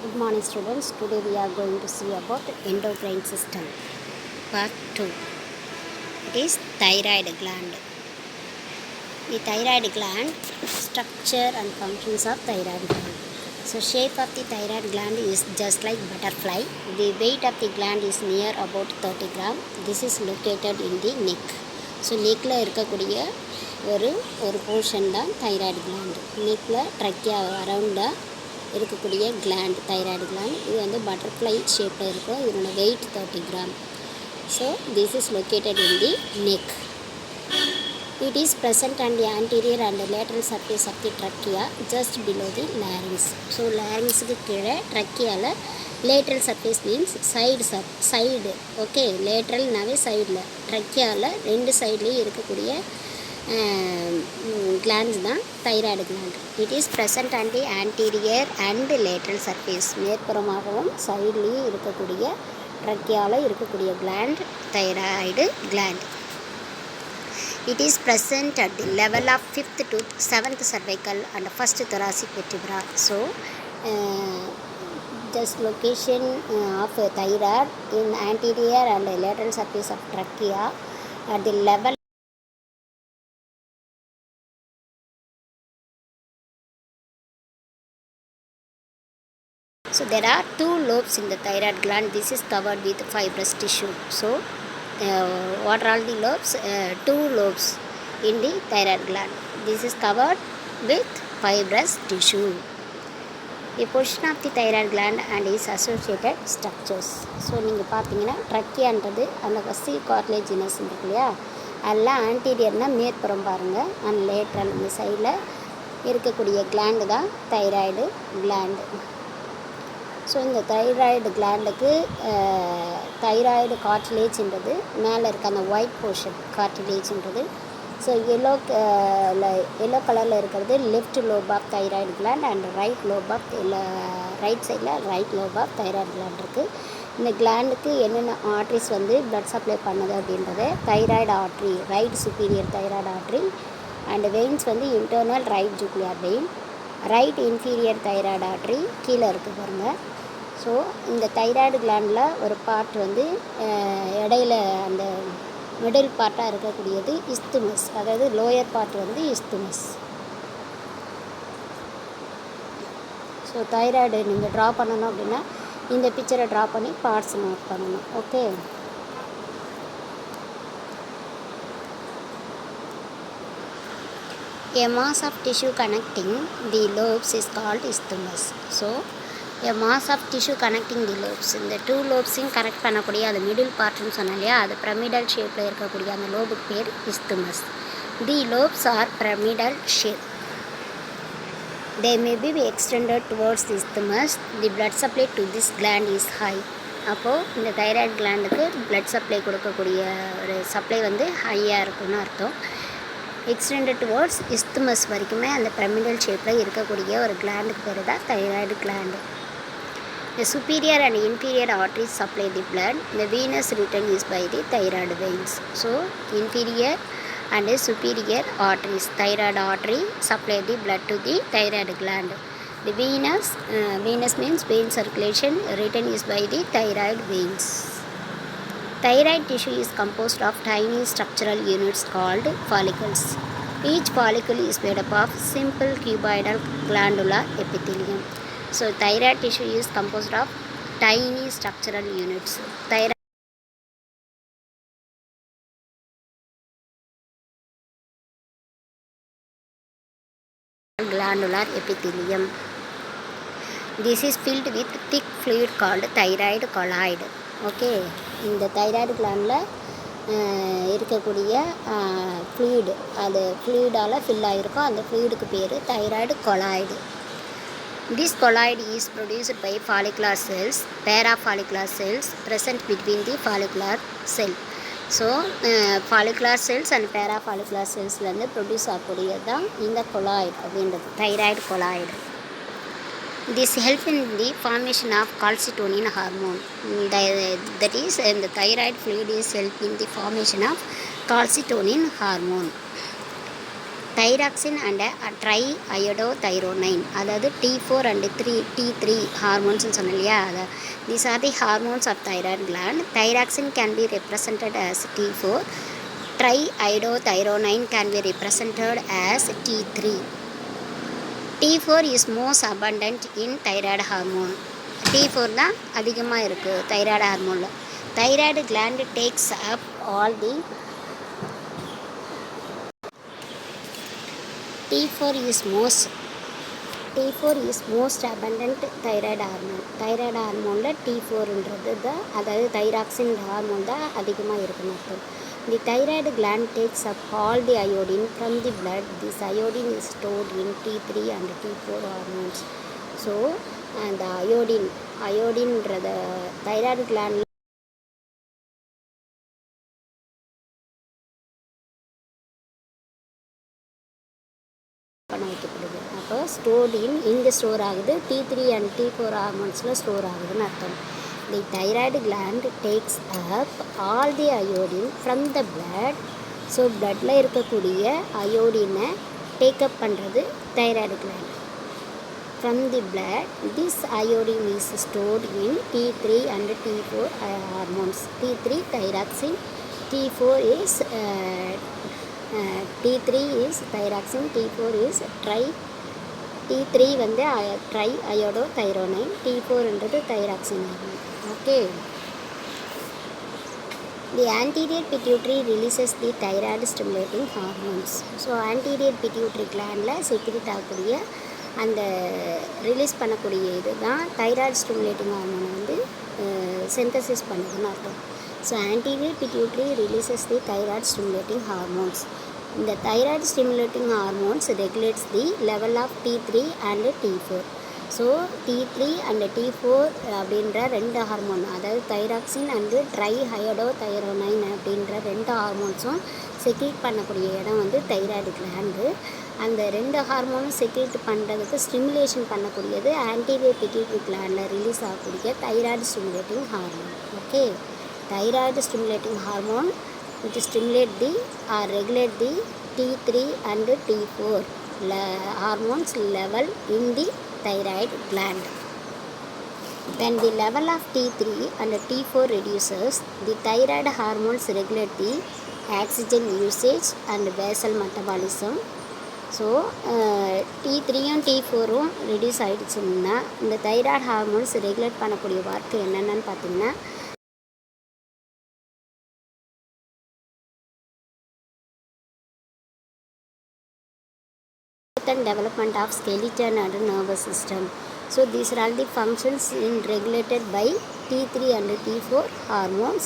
Good morning students. Today we are going to see about endocrine system. Part 2. It is thyroid gland. The thyroid gland, structure and functions of thyroid gland. So shape of the thyroid gland is just like butterfly. The weight of the gland is near about 30 gram. This is located in the neck. So neckல இருக்கக்கூடிய ஒரு portion தான் thyroid gland. neckல trachea around இருக்கக்கூடிய gland thyroid gland. இது வந்து butterfly ஷேப்பில் இருக்கும். இதனோட weight 30 gram. So this is located in the neck. It is present and the anterior and lateral surface of the trachea just below the larynx. So லாரிங்ஸுக்கு கீழே ட்ரக்கியாவில் lateral surface means side. Okay, லேட்ரல்னாவே சைடில், ட்ரக்கியாவில் ரெண்டு சைட்லேயும் இருக்கக்கூடிய glands தான் thyroid gland. It is present and the anterior and lateral surface, மேற்புறமாகவும் சைட்லேயும் இருக்கக்கூடிய ட்ரக்கியாவில் இருக்கக்கூடிய gland thyroid gland. It is present at the level of 5th to 7th cervical and 1st thoracic vertebra. So just location of thyroid in anterior and lateral surface of trachea at the level. So there are two lobes in the thyroid gland. This is covered with fibrous tissue. So what are all the lobes? Two lobes in the thyroid gland. This is covered with fibrous tissue. A portion of the thyroid gland and its associated structures. So நீங்கள் பார்த்தீங்கன்னா ட்ரக்கியான்றது அந்த first cartilaginous இருக்கு இல்லையா, அதெல்லாம் ஆன்டீரியர்னால் மேற்புறம் பாருங்கள், and lateral இந்த சைடில் இருக்கக்கூடிய கிளாண்டு தான் தைராய்டு கிளாண்டு. ஸோ இந்த தைராய்டு கிளாண்டுக்கு தைராய்டு கார்ட்லேஜ்ன்றது மேலே இருக்க அந்த ஒயிட் போர்ஷன் கார்ட்லேஜ்ன்றது. ஸோ எல்லோ கலரில் இருக்கிறது left lobe of thyroid gland and right lobe of right சைடில் right lobe of thyroid gland இருக்குது. இந்த கிளாண்டுக்கு என்னென்ன ஆர்ட்ரிஸ் வந்து பிளட் சப்ளை பண்ணுது அப்படின்றது thyroid artery, right superior thyroid artery, and veins வந்து internal right jugular vein, right inferior thyroid artery கீழே இருக்குது பாருங்கள். ஸோ இந்த தைராய்டு கிளாண்டில் ஒரு பார்ட் வந்து இடையில அந்த மிடில் பார்ட்டாக இருக்கக்கூடியது இஸ்துமஸ், அதாவது லோயர் பார்ட் வந்து இஸ்துமஸ். ஸோ தைராய்டு நீங்கள் ட்ரா பண்ணணும் அப்படின்னா இந்த பிக்சரை ட்ரா பண்ணி பார்ட்ஸ் மார்க் பண்ணணும். Okay, a mass of tissue connecting the lobes is called isthmus. So a mass of tissue connecting the lobes, இந்த டூ லோப்ஸையும் கனெக்ட் பண்ணக்கூடிய அது மிடில் பார்ட்னு சொன்னோம் இல்லையா, அது பிரமிடல் ஷேப்பில் இருக்கக்கூடிய அந்த லோபுக்கு பேர் isthmus. The lobes are pyramidal shape. They may be extended towards the isthmus. The blood supply to this gland is high. அப்போது இந்த தைராய்டு கிளாண்டுக்கு பிளட் சப்ளை கொடுக்கக்கூடிய ஒரு சப்ளை வந்து ஹையாக இருக்குன்னு அர்த்தம். எக்ஸ்டெண்டட் டுவர்ட்ஸ் இஸ்துமஸ் வரைக்குமே அந்த பிரமிடல் ஷேப்பில் இருக்கக்கூடிய ஒரு கிளாண்டுக்கு பேர் தான் thyroid gland. The superior and inferior arteries supply the blood. The venous return is by the thyroid veins. So inferior and superior arteries, thyroid artery supply the blood to the thyroid gland. The venous means vein circulation, return is by the thyroid veins. Thyroid tissue is composed of tiny structural units called follicles. Each follicle is made up of simple cuboidal glandular epithelium. So thyroid tissue is composed of tiny structural units. Thyroid glandular epithelium. This is filled with thick fluid called thyroid colloid. Okay, இந்த thyroid கிளாண்டில் இருக்கக்கூடிய fluid, அது ஃப்ளூயிடால் fill ஆகிருக்கும், அந்த ஃப்ளூயிடுக்கு பேர் thyroid colloid. This colloid is produced by follicular cells, parafollicular cells present between the follicular cell. So follicular cells and parafollicular cellsலேருந்து produce ஆகக்கூடியது தான் இந்த கொலாய்டு அப்படின்றது, thyroid colloid. This helps in the formation of calcitonin hormone. That is, the thyroid fluid is helping in the formation of calcitonin hormone. Thyroxine and triiodothyronine, அதாவது T4 and T3 ஹார்மோன்ஸ்னு சொன்னேன் இல்லையா. These are the hormones of thyroid gland. Thyroxine can be represented as T4. Triiodothyronine can be represented as T3. T4 is most abundant in thyroid hormone. T4 தான் அதிகமாக இருக்குது thyroid ஹார்மோனில். Thyroid gland takes up all the T4 is most abundant thyroid hormone. Thyroid ஹார்மோனில் T4ன்றது தான், அதாவது thyroxine hormone தான் அதிகமாக இருக்குன்னு அர்த்தம். The thyroid gland takes up all the iodine from the blood. This iodine is stored in T3 and T4 hormones. So, the iodine thyroid gland பண்ண வைக்கப்படுது. அப்போ இங்கே ஸ்டோர் ஆகுது, T3 and T4 ஹார்மோன்ஸில் ஸ்டோர் ஆகுதுன்னு அர்த்தம். The thyroid gland takes up all the iodine from the blood. So பிளட்டில் இருக்கக்கூடிய அயோடினை டேக்கப் பண்ணுறது thyroid gland. From the blood, this iodine is stored in T3 and T4 hormones. T3 thyroxine, T4 is T3 is thyroxine, T4 is T3 வந்து triiodothyronine, T4ன்றது thyroxine hormone. Okay. The anterior pituitary releases the thyroid stimulating hormones. So anterior pituitary glandல secrete ஆகக்கூடிய அந்த release பண்ணக்கூடிய இது தான் thyroid stimulating ஹார்மோனை வந்து synthesis பண்ணுதுன்னு அர்த்தம். So anterior pituitary releases the thyroid stimulating hormones. இந்த thyroid stimulating hormones regulates the level of T3 and T4. So T3 and T4 அப்படின்ற ரெண்டு ஹார்மோன், அதாவது தைராக்சின் அண்டு ட்ரைஅயோடோதைரோனைன் அப்படின்ற ரெண்டு ஹார்மோன்ஸும் செக்ரேட் பண்ணக்கூடிய இடம் வந்து தைராய்டு கிளாண்டு. அந்த ரெண்டு ஹார்மோனும் செக்ரேட் பண்ணுறதுக்கு ஸ்டிமுலேஷன் பண்ணக்கூடியது ஆன்டீரியர் பிட்யூட்டரி கிளாண்டில் ரிலீஸ் ஆகக்கூடிய thyroid stimulating hormone. Okay. Thyroid stimulating hormone which stimulate the or regulate the T3 and T4 hormones level in the thyroid gland. When the level of T3 and T4 reduces, the thyroid hormones regulate the oxygen usage and basal metabolism. So T3யும் T4ம் reduce ஆகிடுச்சுன்னா இந்த thyroid hormones regulate பண்ணக்கூடிய work என்னென்னு பார்த்தீங்கன்னா and development of skeleton and nervous system. So these are all the functions regulated by T3 and T4 hormones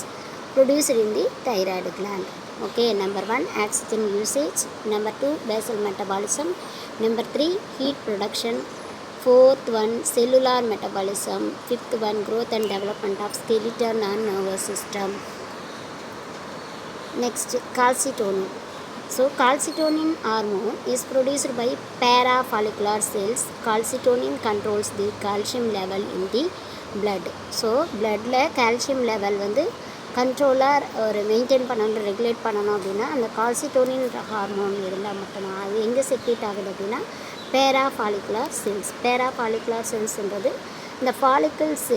produced in the thyroid gland. Okay, number 1 oxygen usage, number 2 basal metabolism, number 3 heat production, fourth one cellular metabolism, fifth one growth and development of skeleton and nervous system. Next, calcitonin. So calcitonin hormone is produced by parafollicular cells. Calcitonin controls the calcium level in the blood. So bloodல calcium level வந்து கண்ட்ரோலாக ஒரு maintain பண்ணணும், regulate பண்ணணும் அப்படின்னா அந்த calcitonin hormone இருந்தால் மட்டும்தான். அது எங்கே செக்ரேட் ஆகுது அப்படின்னா பேராஃபாலிகுலர் செல்ஸ். பேராஃபாலிகுலர் செல்ஸ்ன்றது இந்த follicles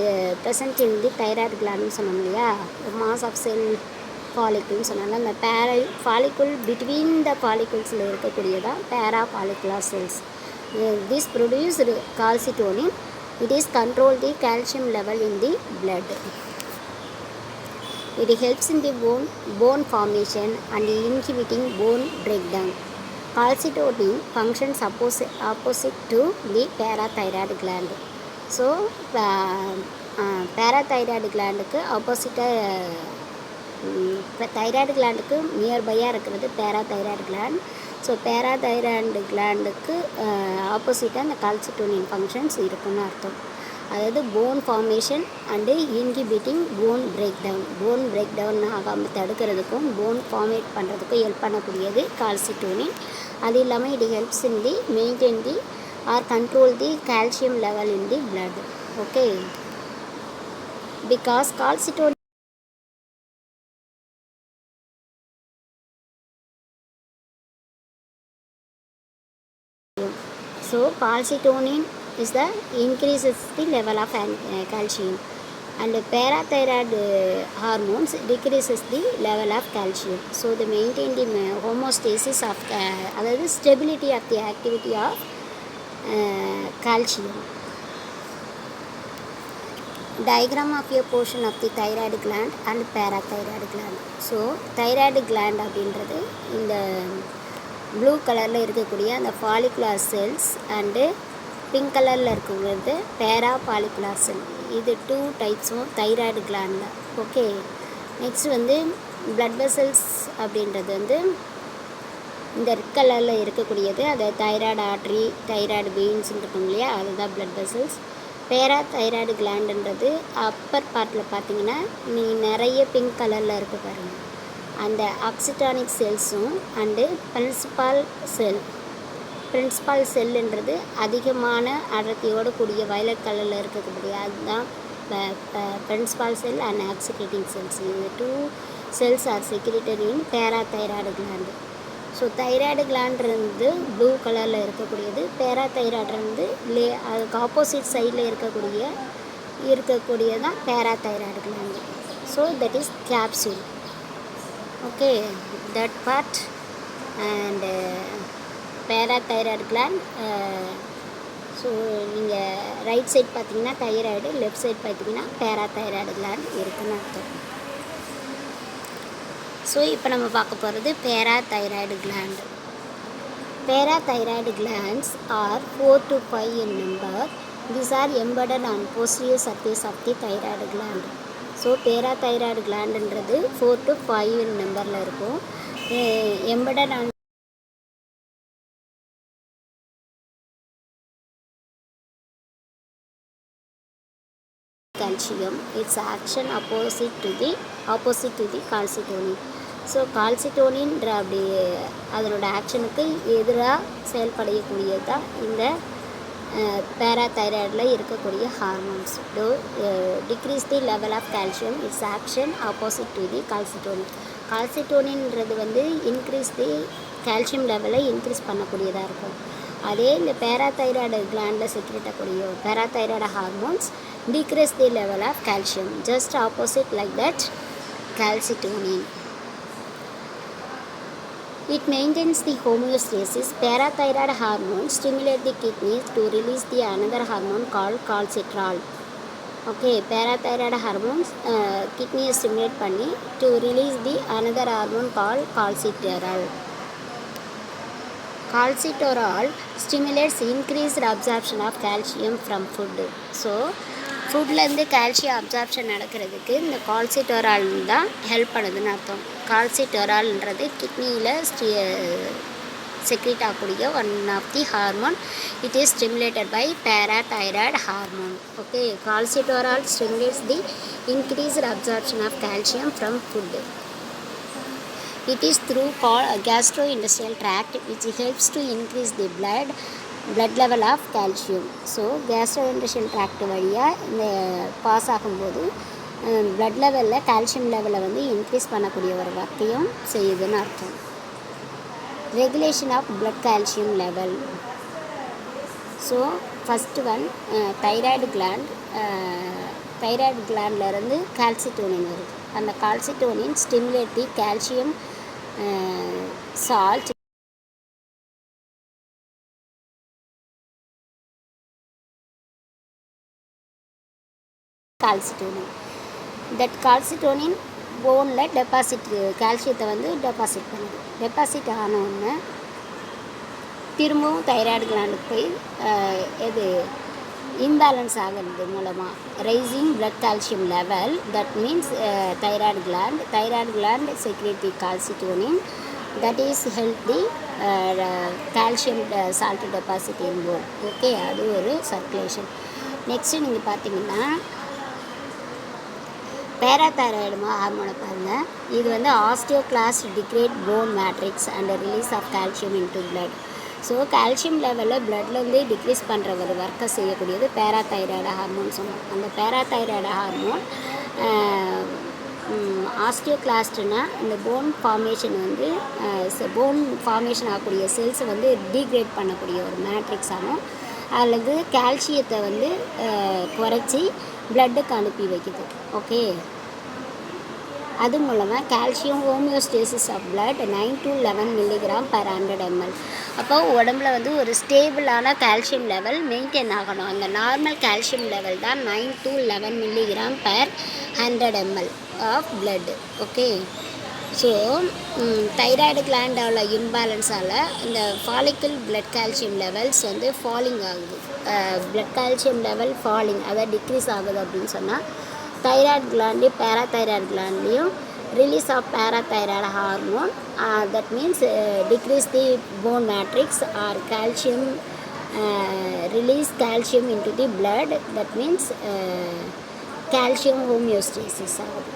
present in the thyroid கிளாண்டுன்னு சொன்னோம் இல்லையா, மாஸ் ஆஃப் செல் ஃபாலிக்கிள்னு சொன்னாங்க. அந்த ஃபாலிக்குள் பிட்வீன் த ஃபாலிக்கிள்ஸில் இருக்கக்கூடியதான் parafollicular cells. This produced calcitonin. It is control the calcium level in the blood. It helps in the bone formation and inhibiting bone breakdown. Calcitonin functions opposite to the parathyroid gland. So parathyroid glandக்கு ஆப்போசிட்டாக thyroid கிளாண்டுக்கு நியர்பையாக இருக்கிறது parathyroid gland. So parathyroid கிளாண்டுக்கு ஆப்போசிட்டாக அந்த calcitonin functions இருக்குன்னு அர்த்தம். அதாவது bone formation and inhibiting bone break down. Bone break down ஆகாமல் தடுக்கிறதுக்கும் போன் ஃபார்மேட் பண்ணுறதுக்கும் ஹெல்ப் பண்ணக்கூடியது கால்சிட்டோனின். அது இல்லாமல் it helps in the maintain the or control the calcium level in the blood. Okay, because calcitonin calcitonin is the increases the level of calcium, and parathyroid hormones decreases the level of calcium. So they maintain the homeostasis of அதாவது stability of the activity of calcium. Diagram of a portion of the thyroid gland and parathyroid gland. So thyroid gland அப்படின்றது இந்த blue கலரில் இருக்கக்கூடிய அந்த follicular cells and pink கலரில் இருக்கிறது பேரா follicular செல். இது 2 டைப்ஸும் தைராய்டு கிளாண்டில். ஓகே, நெக்ஸ்ட் வந்து பிளட் வெசல்ஸ் அப்படின்றது வந்து இந்த ரெட் கலரில் இருக்கக்கூடியது, அது தைராய்டு ஆர்ட்ரி, தைராய்டு வெயின்ஸ்ன்னு இருக்கும் இல்லையா, அதுதான் பிளட் வெசல்ஸ். பேரா தைராய்டு கிளாண்டுன்றது அப்பர் பார்ட்டில் பார்த்தீங்கன்னா நீ நிறைய பிங்க் கலரில் இருக்க பாருங்கள், அந்த ஆக்சிடானிக் செல்ஸும் அண்டு பிரின்சிபால் செல்லுன்றது அதிகமான அடர்த்தியோடு கூடிய வயலட் கலரில் இருக்கக்கூடிய அதுதான் principal cell and oxidating cells. இந்த 2 cells are secreted in parathyroid gland. So thyroid கிளாண்ட்ருந்து ப்ளூ கலரில் இருக்கக்கூடியது, பேராதைராய்டு அதுக்கு ஆப்போசிட் சைடில் இருக்கக்கூடியதான் parathyroid gland. So that is capsule. Okay, that part and parathyroid gland. So நீங்கள் ரைட் சைட் பார்த்தீங்கன்னா thyroid, left side பார்த்தீங்கன்னா parathyroid gland இருக்குன்னு அர்த்தம். ஸோ இப்போ நம்ம பார்க்க போகிறது parathyroid gland. Parathyroid glands are 4 to 5 in number. These are embedded on posterior surface of the thyroid gland. So parathyroid glandன்றது 4 to 5 in நம்பரில் இருக்கும். embedded on calcium, its action opposite to the calcitonin. So கால்சிட்டோனின்ற அப்படி அதனோட ஆக்ஷனுக்கு எதிராக செயல்படக்கூடியது தான் இந்த பேராதைராய்டில் இருக்கக்கூடிய hormones. Decrease the level of calcium, it's action opposite to the calcitonin. கால்சிட்டோனின்றது வந்து இன்க்ரீஸ் தி கால்சியம் லெவலை இன்க்ரீஸ் பண்ணக்கூடியதாக இருக்கும். அதே இந்த பேராதைராய்டு கிளாண்டில் செக்ரேட்டக்கூடிய parathyroid hormones decrease the level of calcium, just opposite like that calcitonin. It maintains the homeostasis. Parathyroid hormones stimulate the kidneys to release the another hormone called calcitrol. Okay, parathyroid hormones kidney stimulate பண்ணி to release the another hormone called calcitrol. Calcitrol stimulates increased absorption of calcium from food. So ஃபுட்லேருந்து calcium absorption நடக்கிறதுக்கு இந்த கால்சிட்டோரால் தான் help பண்ணுதுன்னு அர்த்தம். கால்சிட்டோரால்ன்றது கிட்னியில் secrete ஆகக்கூடிய one of the hormone. It is stimulated by parathyroid hormone. Okay, calcitriol stimulates the increased absorption of calcium from food. It is through gastrointestinal tract which helps to increase the blood level of calcium. So gastrointestinal tract வழியாக இந்த pass ஆகும்போது blood லெவலில் calcium லெவலை வந்து increase பண்ணக்கூடிய ஒரு ஒர்க்கையும் செய்யுதுன்னு அர்த்தம். Regulation of blood calcium level. So first one thyroid gland. தைராய்டு கிளாண்ட்லேருந்து கால்சிட்டோனின் வருது. அந்த calcitonin stimulate the calcium salt calcitonin. That calcitonin போனில் டெபாசிட் கால்சியத்தை வந்து டெபாசிட் பண்ணுது. டெபாசிட் ஆனோடனே திரும்பவும் தைராய்டு கிளாண்டுக்கு போய் எது இம்பேலன்ஸ் ஆகிறது மூலமாக rising blood calcium level. That means thyroid gland secrete the calcitonin. That is help the calcium salt deposit in bone. Okay, அது ஒரு சர்க்குலேஷன். நெக்ஸ்ட்டு நீங்கள் பார்த்தீங்கன்னா பேராதைராய்டு ஹார்மோனை பாருங்கள். இது வந்து osteoclast degrade bone matrix and release of calcium into blood. So calcium லெவலில் பிளட்லேருந்து degrees பண்ணுற ஒரு ஒர்க்கை செய்யக்கூடியது பேராதைராய்டு ஹார்மோன் சொன்னோம். அந்த பேராதைராய்டு ஹார்மோன் ஆஸ்டியோகிளாஸ்ட்னா இந்த போன் ஃபார்மேஷன் வந்து போன் ஃபார்மேஷன் ஆகக்கூடிய செல்ஸை வந்து டீக்ரேட் பண்ணக்கூடிய ஒரு மேட்ரிக்ஸ் ஆகும். அல்லது கால்சியத்தை வந்து குறைச்சி பிளட்டுக்கு அனுப்பி வைக்குது. ஓகே, அது மூலமாக calcium homeostasis of blood 9 to 11 milligram per 100 ml. அப்போ உடம்புல வந்து ஒரு ஸ்டேபிளான கால்சியம் லெவல் மெயின்டைன் ஆகணும். அந்த நார்மல் கால்சியம் லெவல் தான் 9 to 11 milligram per 100 ml of blood. Okay, so thyroid கிளாண்டோட இம்பேலன்ஸால் இந்த ஃபாலிக்கல் பிளட் கால்சியம் லெவல்ஸ் வந்து ஃபாலிங் ஆகுது. பிளட் கால்சியம் லெவல் ஃபாலிங், அதாவது டிக்ரீஸ் ஆகுது அப்படின்னு சொன்னால் தைராய்டு கிளாண்ட்லேயும் பேராதைராய்டு கிளாண்ட்லேயும் release of parathyroid hormone, that means decrease the bone matrix or calcium, release calcium into the blood, that means calcium homeostasis ஆகுது.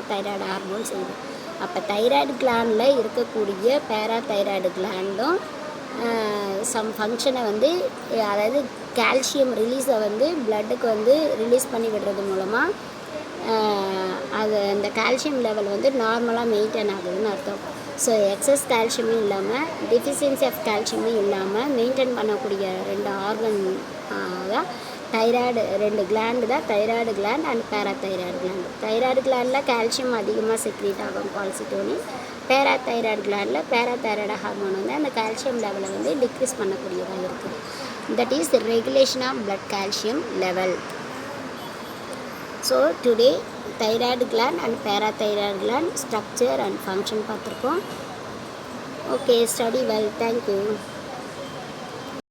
Thyroid hormone செய்யுது. அப்போ தைராய்டு கிளாண்டில் இருக்கக்கூடிய பேராதைராய்டு கிளாண்டும் சம் ஃபங்க்ஷனை வந்து, அதாவது கால்சியம் ரிலீஸை வந்து பிளட்டுக்கு வந்து ரிலீஸ் பண்ணி விடுறது மூலமாக அது அந்த கால்சியம் லெவல் வந்து நார்மலாக மெயின்டைன் ஆகுதுன்னு அர்த்தம். ஸோ எக்ஸஸ் கால்சியமும் இல்லாமல் டெஃபிஷியன்சி ஆஃப் கால்சியமும் இல்லாமல் மெயின்டைன் பண்ணக்கூடிய 2 ஆர்கன் தான் தைராய்டு. 2 கிளாண்டு தான் thyroid gland and parathyroid gland. Thyroid கிளாண்டில் கால்சியம் அதிகமாக செக்ரீட் ஆகும், கால்சிட்டோனின். பேராதைராய்டு கிளாண்டில் பேராதைராய்டு ஹார்மோன் வந்து அந்த கால்சியம் லெவலை வந்து டிக்ரீஸ் பண்ணக்கூடியதாக இருக்குது. That is regulation of blood calcium level. So today thyroid gland and parathyroid gland structure and function பார்த்துருக்கோம். Okay, study well. தேங்க்யூ.